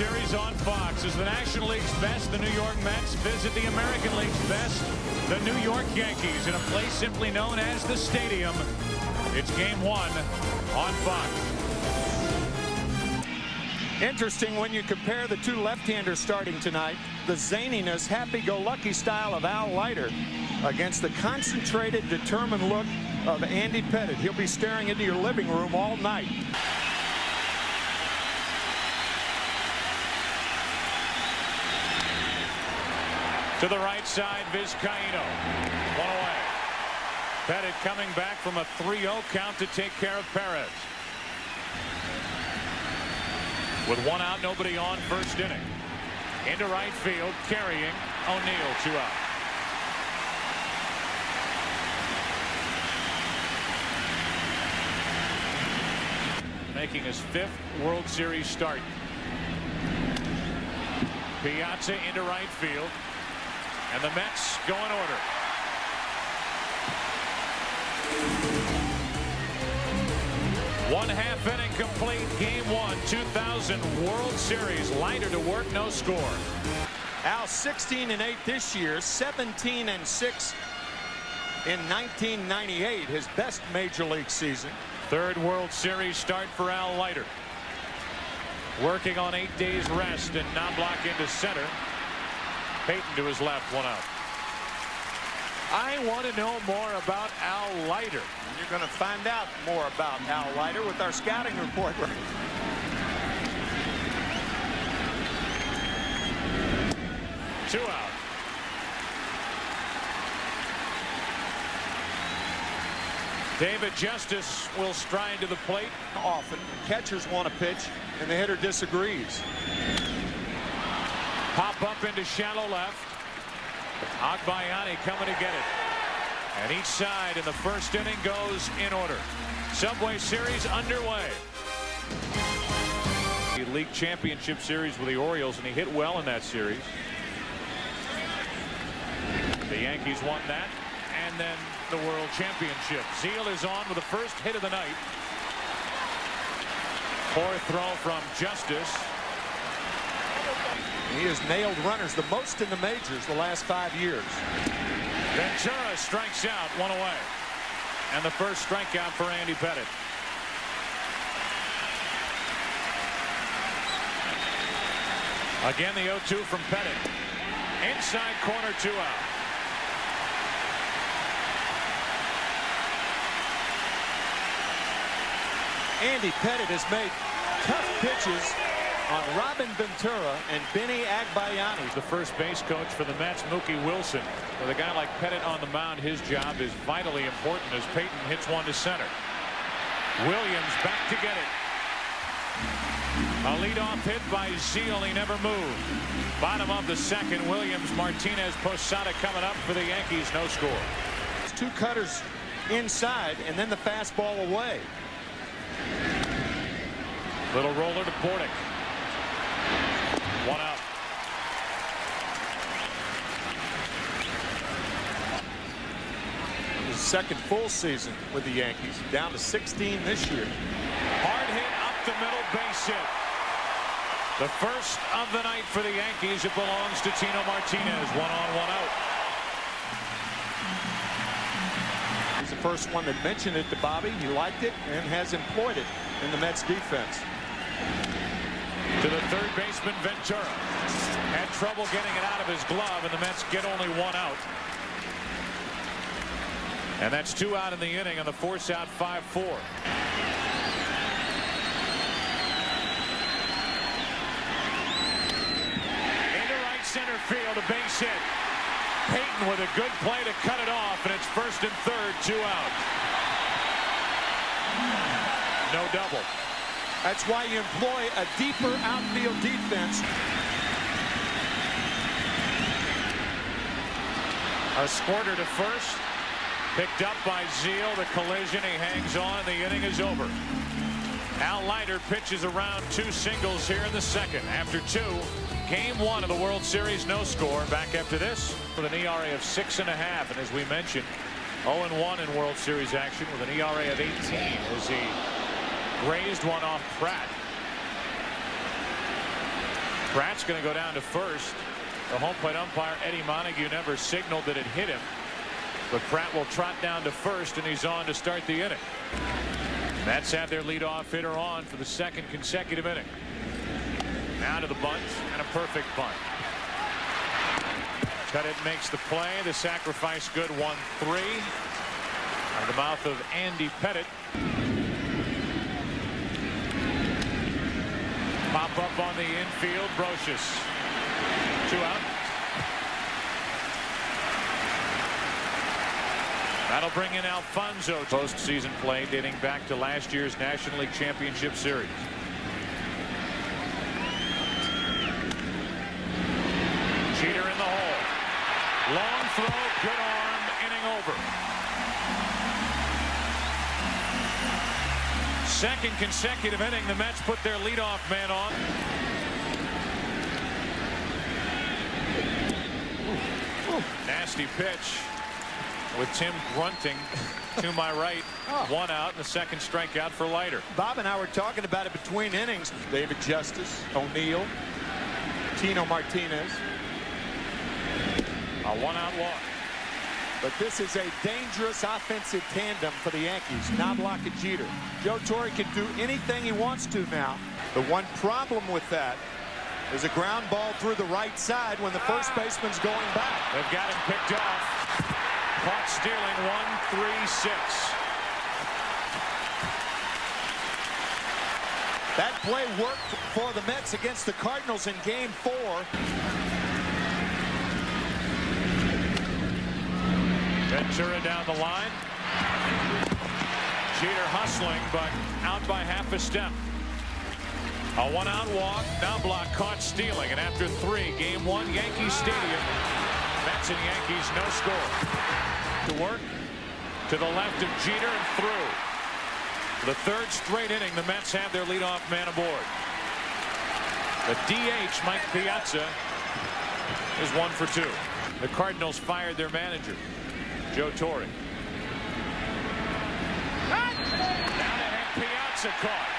Series on Fox as the National League's best, the New York Mets, visit the American League's best, the New York Yankees, in a place simply known as the Stadium. It's Game 1 on Fox. Interesting when you compare the two left-handers starting tonight, the zaniness, happy-go-lucky style of Al Leiter against the concentrated, determined look of Andy Pettitte. He'll be staring into your living room all night. To the right side, Vizcaíno. One away. Pettitte coming back from a 3-0 count to take care of Perez. With one out, nobody on, first inning. Into right field, carrying O'Neill, 2 out. Making his 5th World Series start. Piazza into right field. And the Mets go in order. One half inning complete. Game 1, 2000 World Series. Leiter to work, no score. Al 16-8 this year, 17-6 in 1998, his best major league season. 3rd World Series start for Al Leiter. Working on 8 days rest, and Knobloch into center. Payton to his left, 1 out. I want to know more about Al Leiter. You're going to find out more about Al Leiter with our scouting report. 2 out. David Justice will stride to the plate. Often catchers want to pitch and the hitter disagrees. Pop up into shallow left. Agbayani coming to get it. And each side in the first inning goes in order. Subway Series underway. The League Championship Series with the Orioles, and he hit well in that series. The Yankees won that, and then the World Championship. Zeal is on with the first hit of the night. Poor throw from Justice. He has nailed runners the most in the majors the last 5 years. Ventura strikes out, 1 away. And the first strikeout for Andy Pettitte. Again, the 0-2 from Pettitte. Inside corner, 2 out. Andy Pettitte has made tough pitches on Robin Ventura and Benny Agbayani. The first base coach for the Mets, Mookie Wilson. With a guy like Pettitte on the mound, his job is vitally important as Payton hits one to center. Williams back to get it. A leadoff hit by Zeal. He never moved. Bottom of the second, Williams, Martinez, Posada coming up for the Yankees. No score. 2 cutters inside and then the fastball away. Little roller to Bordick. 1 out. His second full season with the Yankees, down to 16 this year. Hard hit up the middle, base hit. The first of the night for the Yankees. It belongs to Tino Martinez. 1 on, 1 out. He's the first one that mentioned it to Bobby. He liked it and has employed it in the Mets defense. To the third baseman, Ventura. Had trouble getting it out of his glove, and the Mets get only 1 out. And that's 2 out in the inning on the force out 5-4. Into right center field, a base hit. Payton with a good play to cut it off, and it's first and third, 2 out. No double. That's why you employ a deeper outfield defense. A squirter to first. Picked up by Zeal. The collision. He hangs on. The inning is over. Al Leiter pitches around 2 singles here in the second. After 2, Game 1 of the World Series, no score. Back after this with an ERA of 6.5. And as we mentioned, 0-1 in World Series action with an ERA of 18 as he raised one off Pratt. Pratt's going to go down to first. The home plate umpire Eddie Montague never signaled that it hit him, but Pratt will trot down to first, and he's on to start the inning. Mets have their leadoff hitter on for the second consecutive inning. Now to the bunt, and a perfect bunt. Pettitte makes the play. The sacrifice good. 1-3 out of the mouth of Andy Pettitte. Pop up on the infield. Brocious. 2 out. That'll bring in Alfonso. Postseason play dating back to last year's National League Championship Series. Jeter in the hole. Long throw, good arm, inning over. Second consecutive inning, the Mets put their leadoff man on. Nasty pitch with Tim grunting to my right. 1 out, and the second strikeout for Leiter. Bob and I were talking about it between innings. David Justice, O'Neill, Tino Martinez. A 1-out walk. But this is a dangerous offensive tandem for the Yankees. Knobloch and Jeter. Joe Torre can do anything he wants to now. The one problem with that is a ground ball through the right side when the first baseman's going back. They've got him picked off. Caught stealing. 1-3-6. That play worked for the Mets against the Cardinals in Game 4. Ventura down the line. Jeter hustling, but out by half a step. A 1-out walk. Knobloch caught stealing, and after 3, Game 1, Yankee Stadium. Mets and Yankees, no score. To work to the left of Jeter and through. For the third straight inning, the Mets have their leadoff man aboard. The DH, Mike Piazza, is 1 for 2. The Cardinals fired their manager, Joe Torre. Down ahead, Piazza caught.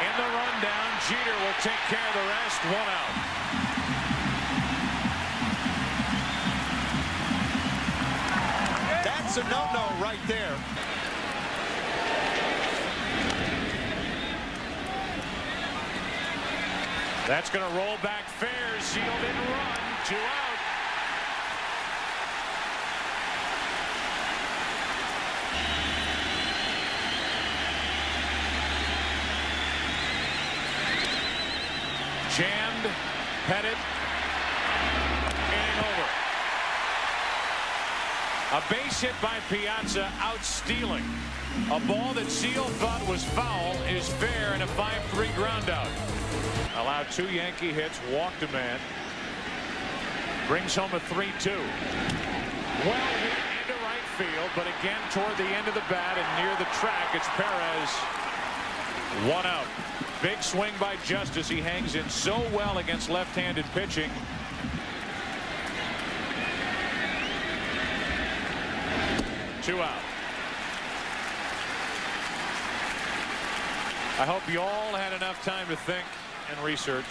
In the rundown, Jeter will take care of the rest. 1 out. That's a no-no right there. That's going to roll back fair. Sealed in run. 2 out. Jammed. Pettitte. Inning over. A base hit by Piazza, out stealing. A ball that Seal thought was foul is fair, and a 5-3 ground out. Allowed 2 Yankee hits, walked a man. Brings home a 3-2. Well hit into right field, but again toward the end of the bat and near the track, it's Perez. 1 out. Big swing by Justice. He hangs in so well against left-handed pitching. Two out. I hope you all had enough time to think and research.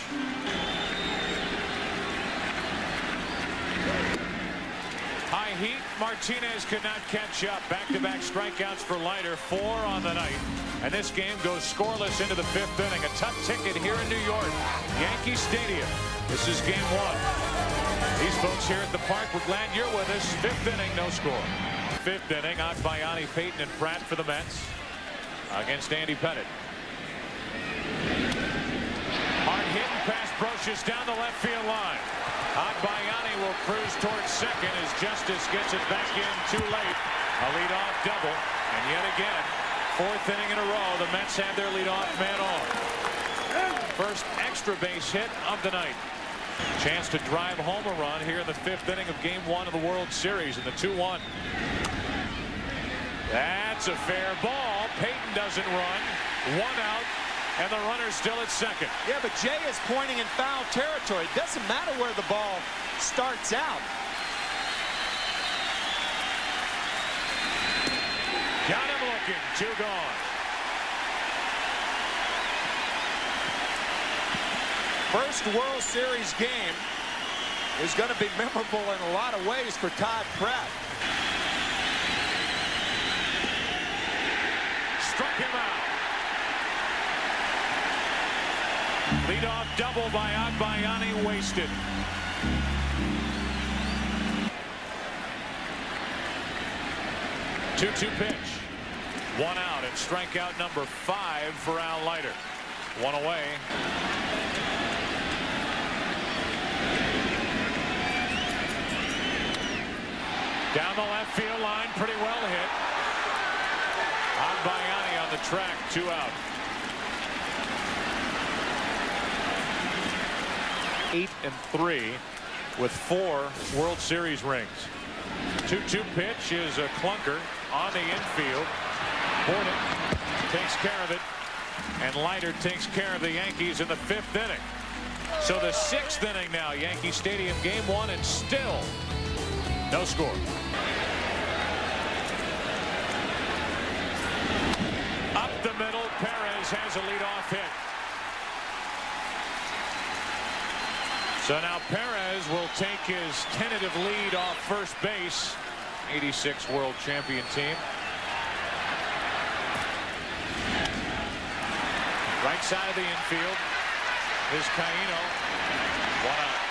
High heat. Martinez could not catch up. Back-to-back strikeouts for Leiter. 4 on the night. And this game goes scoreless into the 5th inning. A tough ticket here in New York. Yankee Stadium. This is Game 1. These folks here at the park, we're glad you're with us. 5th inning, no score. 5th inning, Andy Pettitte and Pratt for the Mets against Andy Pettitte. Hard hit and pass Brocious down the left field line. Agbayani will cruise towards second as Justice gets it back in too late. A leadoff double, and yet again, 4th inning in a row, the Mets have their leadoff man on. First extra base hit of the night. Chance to drive home a run here in the 5th inning of Game 1 of the World Series in the 2-1. That's a fair ball. Payton doesn't run. 1 out, and the runner's still at second. Yeah, but Jay is pointing in foul territory. It doesn't matter where the ball starts out. Got him looking. 2 gone. First World Series game is going to be memorable in a lot of ways for Todd Pratt. Struck him out. Leadoff double by Agbayani, wasted. Two-two pitch. One out and strikeout number 5 for Al Leiter. One away. Down the left field line, pretty well hit. Agbayani on the track, 2 out. 8-3 with 4 World Series rings. 2-2 pitch is a clunker on the infield. Borden takes care of it, and Leiter takes care of the Yankees in the 5th inning. So the 6th inning now, Yankee Stadium, game 1, and still no score. Up the middle, Perez has a leadoff hit. So now Perez will take his tentative lead off first base. 86 world champion team. Right side of the infield is Caino. 1 out.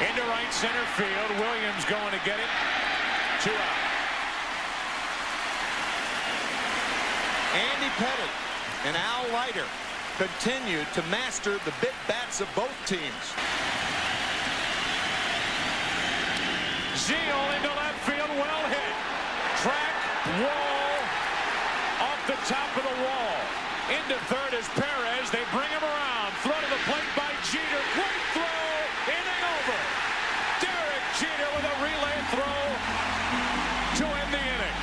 Into right center field. Williams going to get it. 2 out. Andy Pettitte and Al Leiter continue to master the big bats of both teams. Zeal into left field, well hit. Track, wall, off the top of the wall. Into third is Perez. They bring him around. Throw to the plate by Jeter. Great throw. Inning over. Derek Jeter with a relay throw to end the inning.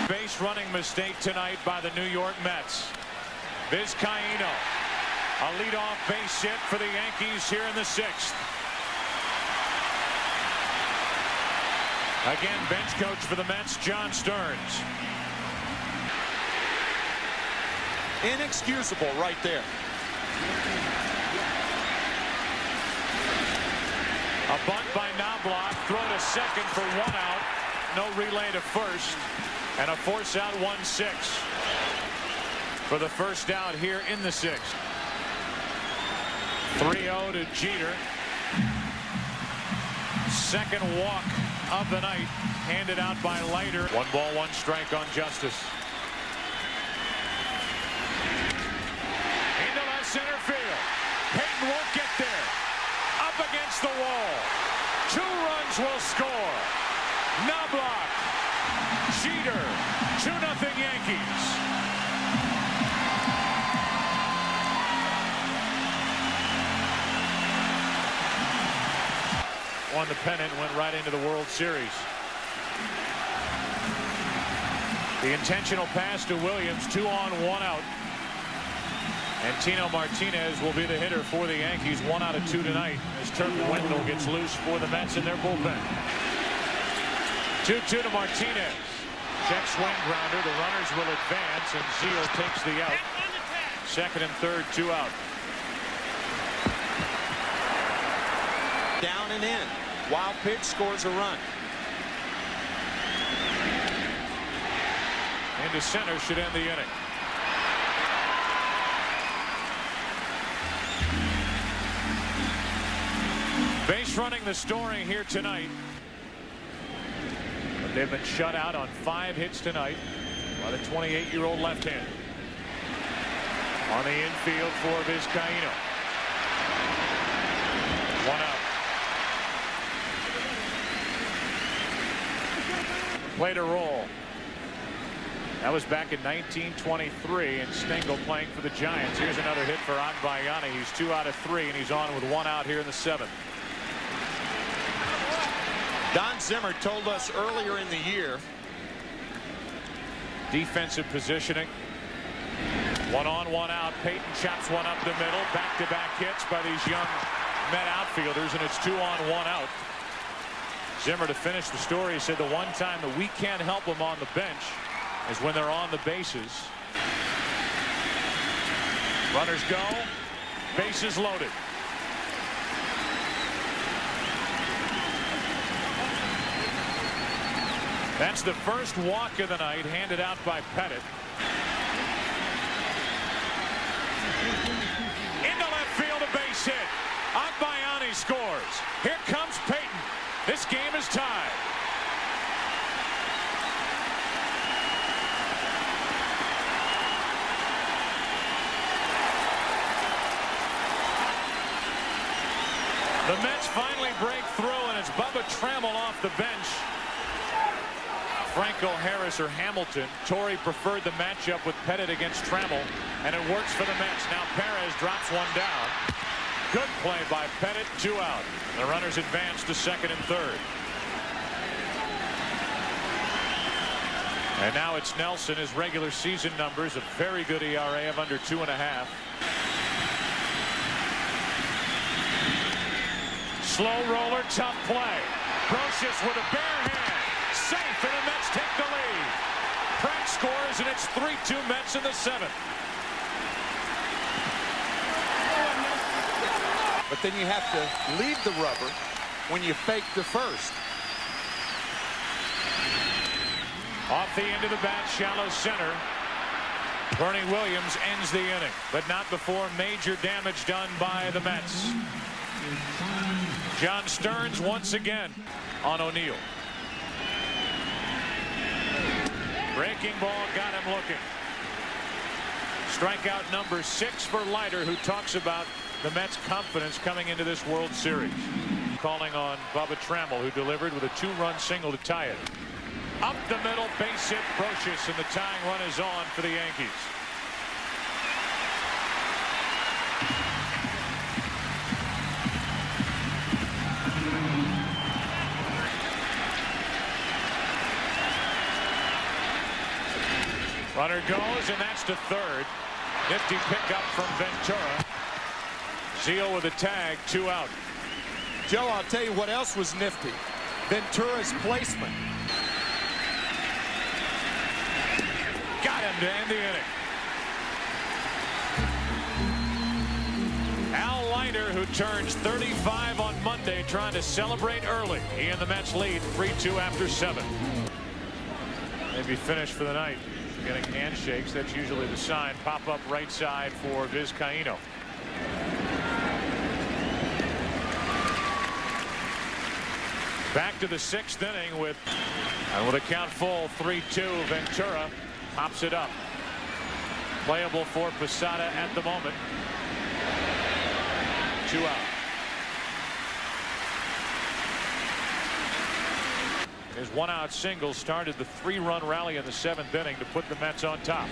Base running mistake tonight by the New York Mets. Vizcaíno. A leadoff base hit for the Yankees here in the 6th. Again, bench coach for the Mets, John Stearns. Inexcusable right there. A bunt by Knobloch, throw to second for 1 out. No relay to first. And a force out 1-6 for the first out here in the 6th. 3-0 to Jeter. Second walk of the night handed out by Leiter. 1 ball, 1 strike on Justice. Into left center field. Payton won't get there. Up against the wall. 2 runs will score. Knobloch. Jeter. 2-0 Yankees. Won the pennant, went right into the World Series. The intentional pass to Williams, 2 on, 1 out. And Tino Martinez will be the hitter for the Yankees, 1 out of 2 tonight, as Turk Wendell gets loose for the Mets in their bullpen. 2-2 to Martinez. Check swing grounder. The runners will advance, and Zeal takes the out. Second and third, 2 out. Down and in. Wild pitch scores a run. Into center should end the inning. Base running the story here tonight. But they've been shut out on 5 hits tonight by the 28-year-old left-hander. On the infield for Vizcaíno. 1 out. Played a role. That was back in 1923, and Stengel playing for the Giants. Here's another hit for Agbayani. He's 2 out of 3, and he's on with 1 out here in the 7th. Don Zimmer told us earlier in the year. Defensive positioning. 1 on, 1 out. Payton chops one up the middle. Back-to-back hits by these young Met outfielders, and it's 2 on, 1 out. Zimmer, to finish the story, said the one time that we can't help them on the bench is when they're on the bases. Runners go, bases loaded. That's the first walk of the night, handed out by Pettitte. Into left field, a base hit. Agbayani scores. Here comes Payton. This game is tied. The Mets finally break through, and it's Bubba Trammell off the bench. Franco, Harris, or Hamilton. Torrey preferred the matchup with Pettitte against Trammell, and it works for the Mets. Now Perez drops one down. Good play by Pettitte, 2 out. The runners advance to second and third. And now it's Nelson. His regular season numbers, a very good ERA of under 2.5. Slow roller, tough play. Brocious with a bare hand. Safe, and the Mets take the lead. Pratt scores, and it's 3-2 Mets in the 7th. But then you have to leave the rubber when you fake the first. Off the end of the bat, shallow center. Bernie Williams ends the inning, but not before major damage done by the Mets. John Stearns once again on O'Neill. Breaking ball got him looking. Strikeout number 6 for Leiter, who talks about the Mets' confidence coming into this World Series. Calling on Bubba Trammell, who delivered with a 2-run single to tie it. Up the middle, base hit, Brocious, and the tying run is on for the Yankees. Runner goes, and that's to third. Nifty pickup from Ventura. Zeal with a tag, 2 out. Joe, I'll tell you what else was nifty. Ventura's placement. Got him to end the inning. Al Leiter, who turns 35 on Monday, trying to celebrate early. He and the Mets lead 3-2 after 7. Maybe finished for the night. Getting handshakes, that's usually the sign. Pop up right side for Vizcaíno. Back to the 6th inning with a count full, 3-2. Ventura pops it up. Playable for Posada at the moment. 2 out. His 1-out single started the 3-run rally in the 7th inning to put the Mets on top.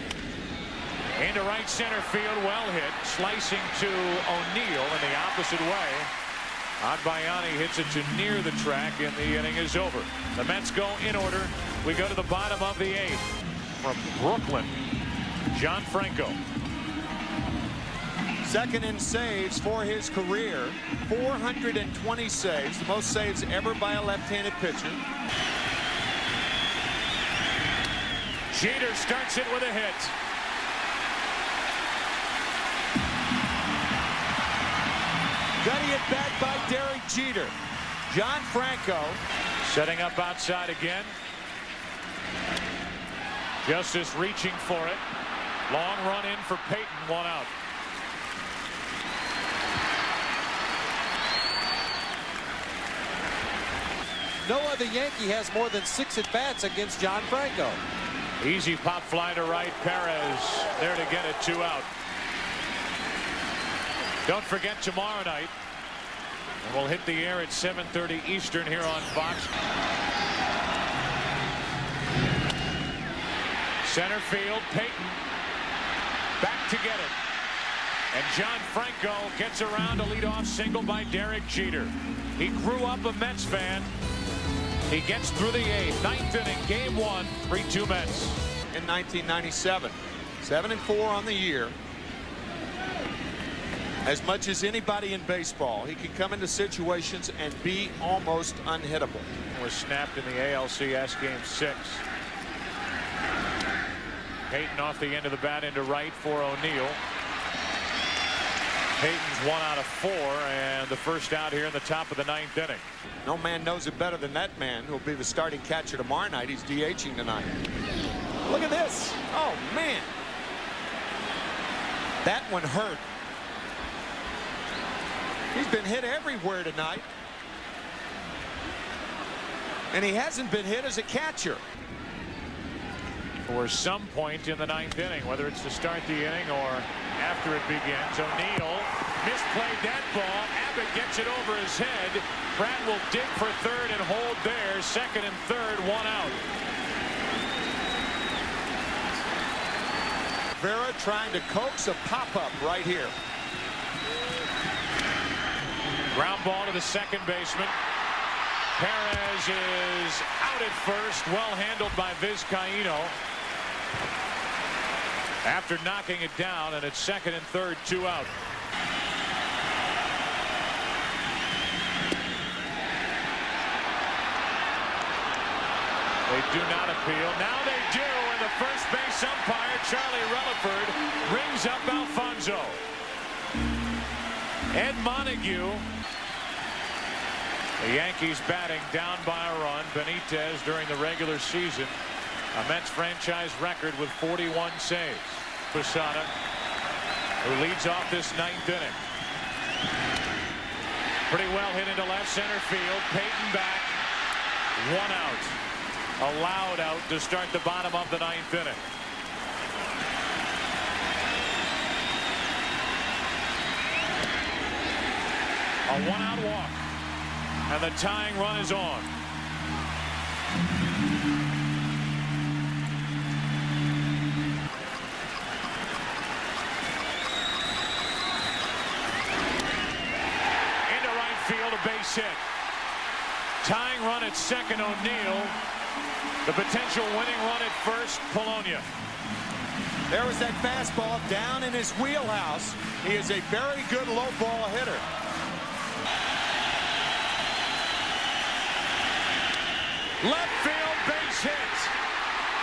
Into right center field, well hit, slicing to O'Neill in the opposite way. Agbayani hits it to near the track, and the inning is over. The Mets go in order. We go to the bottom of the 8th. From Brooklyn, John Franco. Second in saves for his career. 420 saves, the most saves ever by a left-handed pitcher. Jeter starts it with a hit. Gutty at bat by Derek Jeter. John Franco setting up outside again. Justice reaching for it. Long run in for Payton, 1 out. No other Yankee has more than 6 at-bats against John Franco. Easy pop fly to right. Perez there to get it, 2 out. Don't forget tomorrow night. And we'll hit the air at 7:30 Eastern here on Fox. Center field, Payton back to get it. And John Franco gets around a leadoff single by Derek Jeter. He grew up a Mets fan. He gets through the 8th. 9th inning, game 1, 3-2 Mets. In 1997, 7-4 on the year. As much as anybody in baseball, he can come into situations and be almost unhittable. Was snapped in the ALCS Game 6. Payton off the end of the bat into right for O'Neill. Payton's 1 out of 4 and the first out here in the top of the 9th inning. No man knows it better than that man who'll be the starting catcher tomorrow night. He's DHing tonight. Look at this. Oh, man. That one hurt. He's been hit everywhere tonight. And he hasn't been hit as a catcher. For some point in the 9th inning, whether it's to start the inning or after it begins. O'Neill misplayed that ball. Abbott gets it over his head. Pratt will dig for third and hold there. Second and third, 1 out. Vera trying to coax a pop-up right here. Ground ball to the second baseman. Perez is out at first. Well handled by Vizcaíno. After knocking it down, and it's second and third, 2 out. They do not appeal. Now they do, and the first base umpire, Charlie Relaford, rings up Alfonso. Ed Montague. The Yankees batting down by a run. Benitez during the regular season, a Mets franchise record with 41 saves. Posada, who leads off this 9th inning. Pretty well hit into left center field. Payton back. 1 out. Allowed out to start the bottom of the 9th inning. A 1-out walk. And the tying run is on. Into right field, a base hit. Tying run at second, O'Neill. The potential winning run at first, Polonia. There was that fastball down in his wheelhouse. He is a very good low ball hitter. Left field base hit.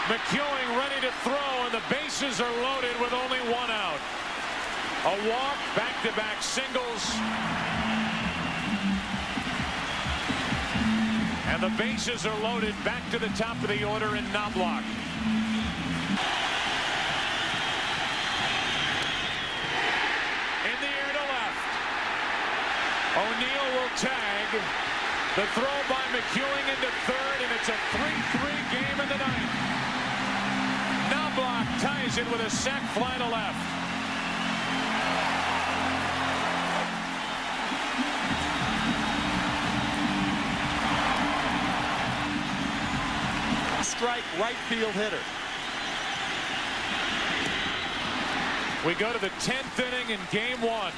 McEwing ready to throw, and the bases are loaded with only 1 out. A walk, back-to-back singles. And the bases are loaded back to the top of the order in Knobloch. In the air to left. O'Neill will tag. The throw by McEwing into third, and it's a 3-3 game in the 9th. Knobloch ties it with a sac fly to left. Strike right field hitter. We go to the 10th inning in game 1.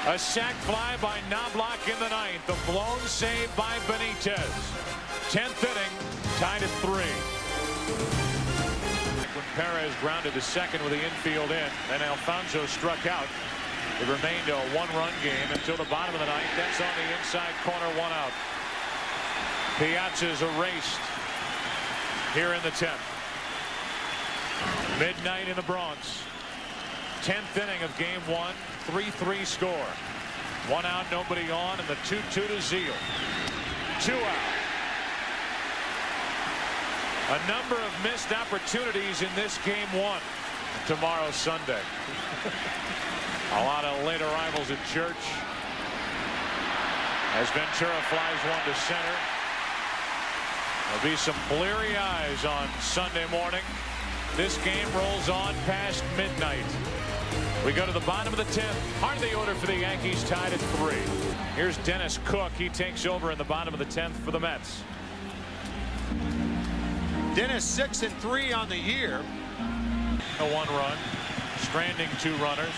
A sac fly by Knobloch in the 9th. The blown save by Benitez. 10th inning, tied at 3. When Perez grounded to second with the infield in, then Alfonso struck out. It remained a 1-run game until the bottom of the 9th. That's on the inside corner, 1 out. Piazza's erased here in the 10th. Midnight in the Bronx. 10th inning of game 1. 3-3 score. 1 out, nobody on, and the 2-2 to Zeal. 2 out. A number of missed opportunities in this game 1. Tomorrow, Sunday. A lot of late arrivals at church. As Ventura flies one to center. There'll be some bleary eyes on Sunday morning. This game rolls on past midnight. We go to the bottom of the 10th. Heart of the order for the Yankees, tied at 3. Here's Dennis Cook. He takes over in the bottom of the 10th for the Mets. Dennis 6-3 on the year. A 1 run. Stranding 2 runners.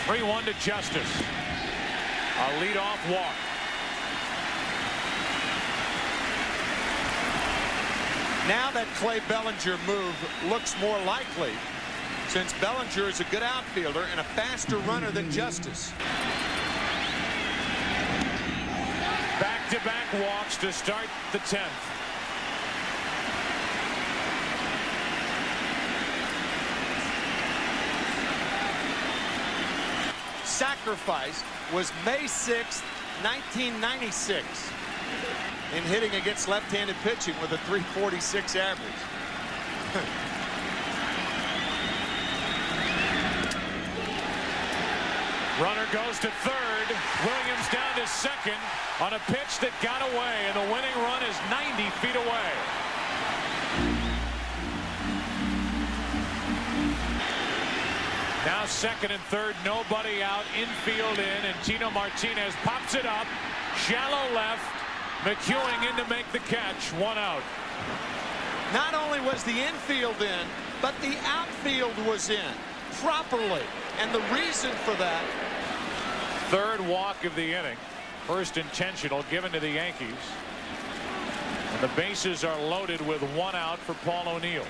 3-1 to Justice. A leadoff walk. Now that Clay Bellinger move looks more likely, since Bellinger is a good outfielder and a faster runner than Justice. Back-to-back walks to start the 10th. Sacrifice was May 6, 1996, in hitting against left-handed pitching with a .346 average. Runner goes to third. Williams down to second on a pitch that got away, and the winning run is 90 feet away. Now second and third, nobody out, infield in, and Tino Martinez pops it up. Shallow left. McEwing in to make the catch. One out. Not only was the infield in, but the outfield was in properly. And the reason for that. Third walk of the inning. First intentional given to the Yankees. And the bases are loaded with one out for Paul O'Neill.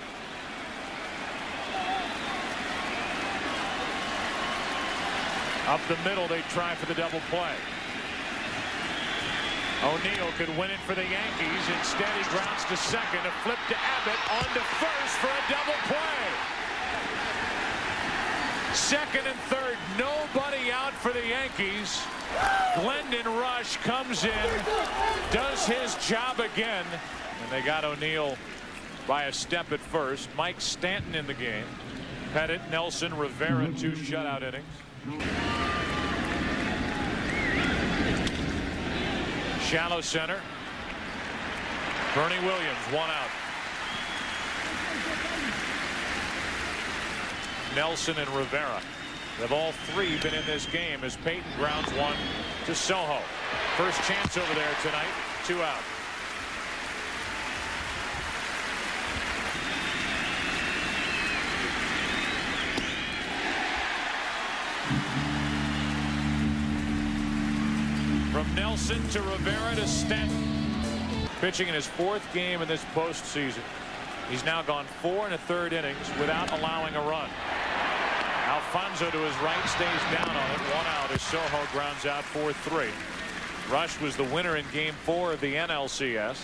Up the middle, they try for the double play. O'Neill could win it for the Yankees. Instead, he grounds to second. A flip to Abbott, on to first for a double play. Second and third, nobody out for the Yankees. Glendon Rush comes in, does his job again, and they got O'Neill by a step at first. Mike Stanton in the game. Pettitte, Nelson, Rivera, 2 shutout innings. Shallow center. Bernie Williams, 1 out. Nelson and Rivera have all 3 been in this game as Payton grounds one to Soho. First chance over there tonight. 2 out. From Nelson to Rivera to Stanton. Pitching in his 4th game in this postseason. He's now gone 4 1/3 innings without allowing a run. Alfonso to his right stays down on it. 1 out as Soho grounds out 4-3. Rush was the winner in game 4 of the NLCS.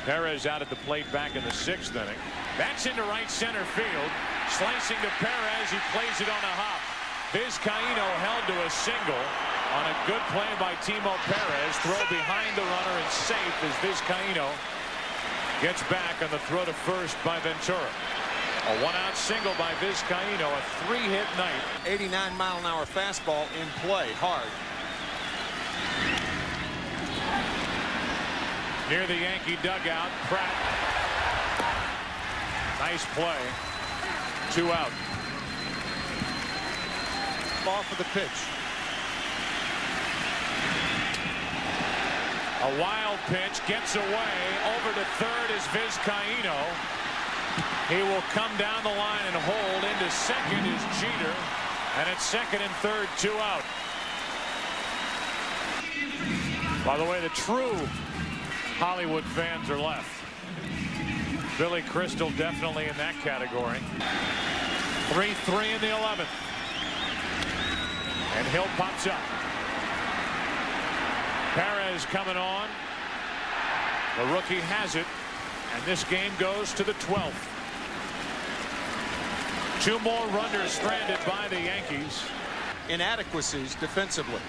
Perez out at the plate back in the 6th inning. That's into right center field. Slicing to Perez. He plays it on a hop. Vizcaíno held to a single on a good play by Timo Perez. Throw behind the runner and safe as Vizcaíno gets back on the throw to first by Ventura. A 1-out single by Vizcaíno. A 3-hit night. 89-mile-an-hour fastball in play, hard. Near the Yankee dugout, Pratt. Nice play. 2 out. Ball for the pitch. A wild pitch gets away. Over to third is Vizcaíno. He will come down the line and hold. Into second is Jeter. And at second and third, 2 out. By the way, the true Hollywood fans are left. Billy Crystal definitely in that category. 3-3 in the 11th. And Hill pops up. Perez coming on. The rookie has it. And this game goes to the 12th. 2 more runners stranded by the Yankees. Inadequacies defensively.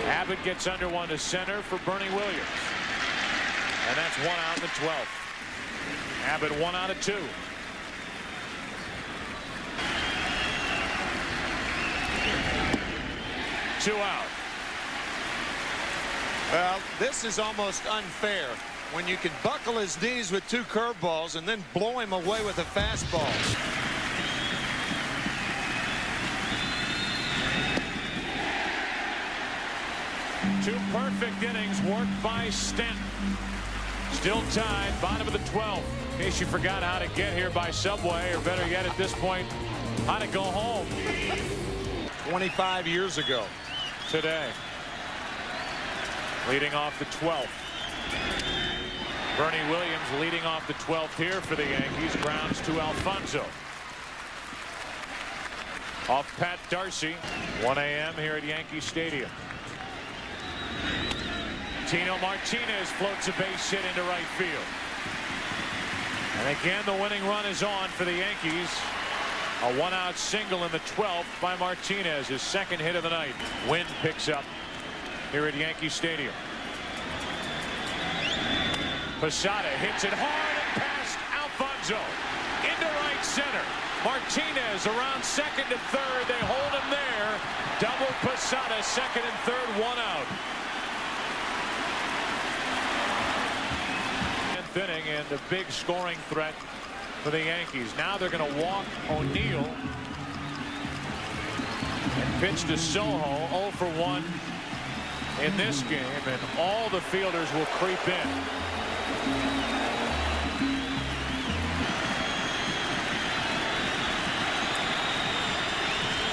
Abbott gets under one to center for Bernie Williams. And that's 1 out in the 12th. Abbott 1 out of 2. Two out. Well, this is almost unfair when you can buckle his knees with 2 curveballs and then blow him away with a fastball. Two perfect innings worked by Stanton. Still tied, bottom of the 12th. In case you forgot how to get here by subway, or better yet at this point, how to go home. 25 years ago. Today. Leading off the 12th. Bernie Williams leading off the 12th here for the Yankees. Grounds to Alfonso. Off Pat Darcy. 1 a.m. here at Yankee Stadium. Tino Martinez floats a base hit into right field. And again, the winning run is on for the Yankees. A 1-out single in the 12th by Martinez, his second hit of the night. Wind picks up here at Yankee Stadium. Posada hits it hard and past Alfonso into right center. Martinez around second to third. They hold him there. Double Posada, second and third, 1 out. 10th inning and a big scoring threat for the Yankees. Now they're going to walk O'Neill and pitch to Soho. 0 for 1 in this game, and all the fielders will creep in.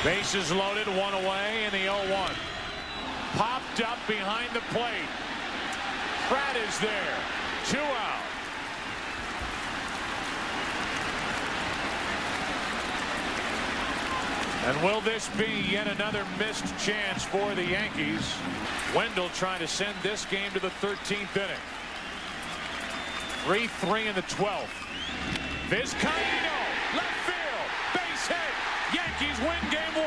Bases loaded, 1 away in the 0-1. Popped up behind the plate. Pratt is there. 2 out. And will this be yet another missed chance for the Yankees? Wendell trying to send this game to the 13th inning. 3-3 in the 12th. Vizcaíno, left field, base hit. Yankees win game 1.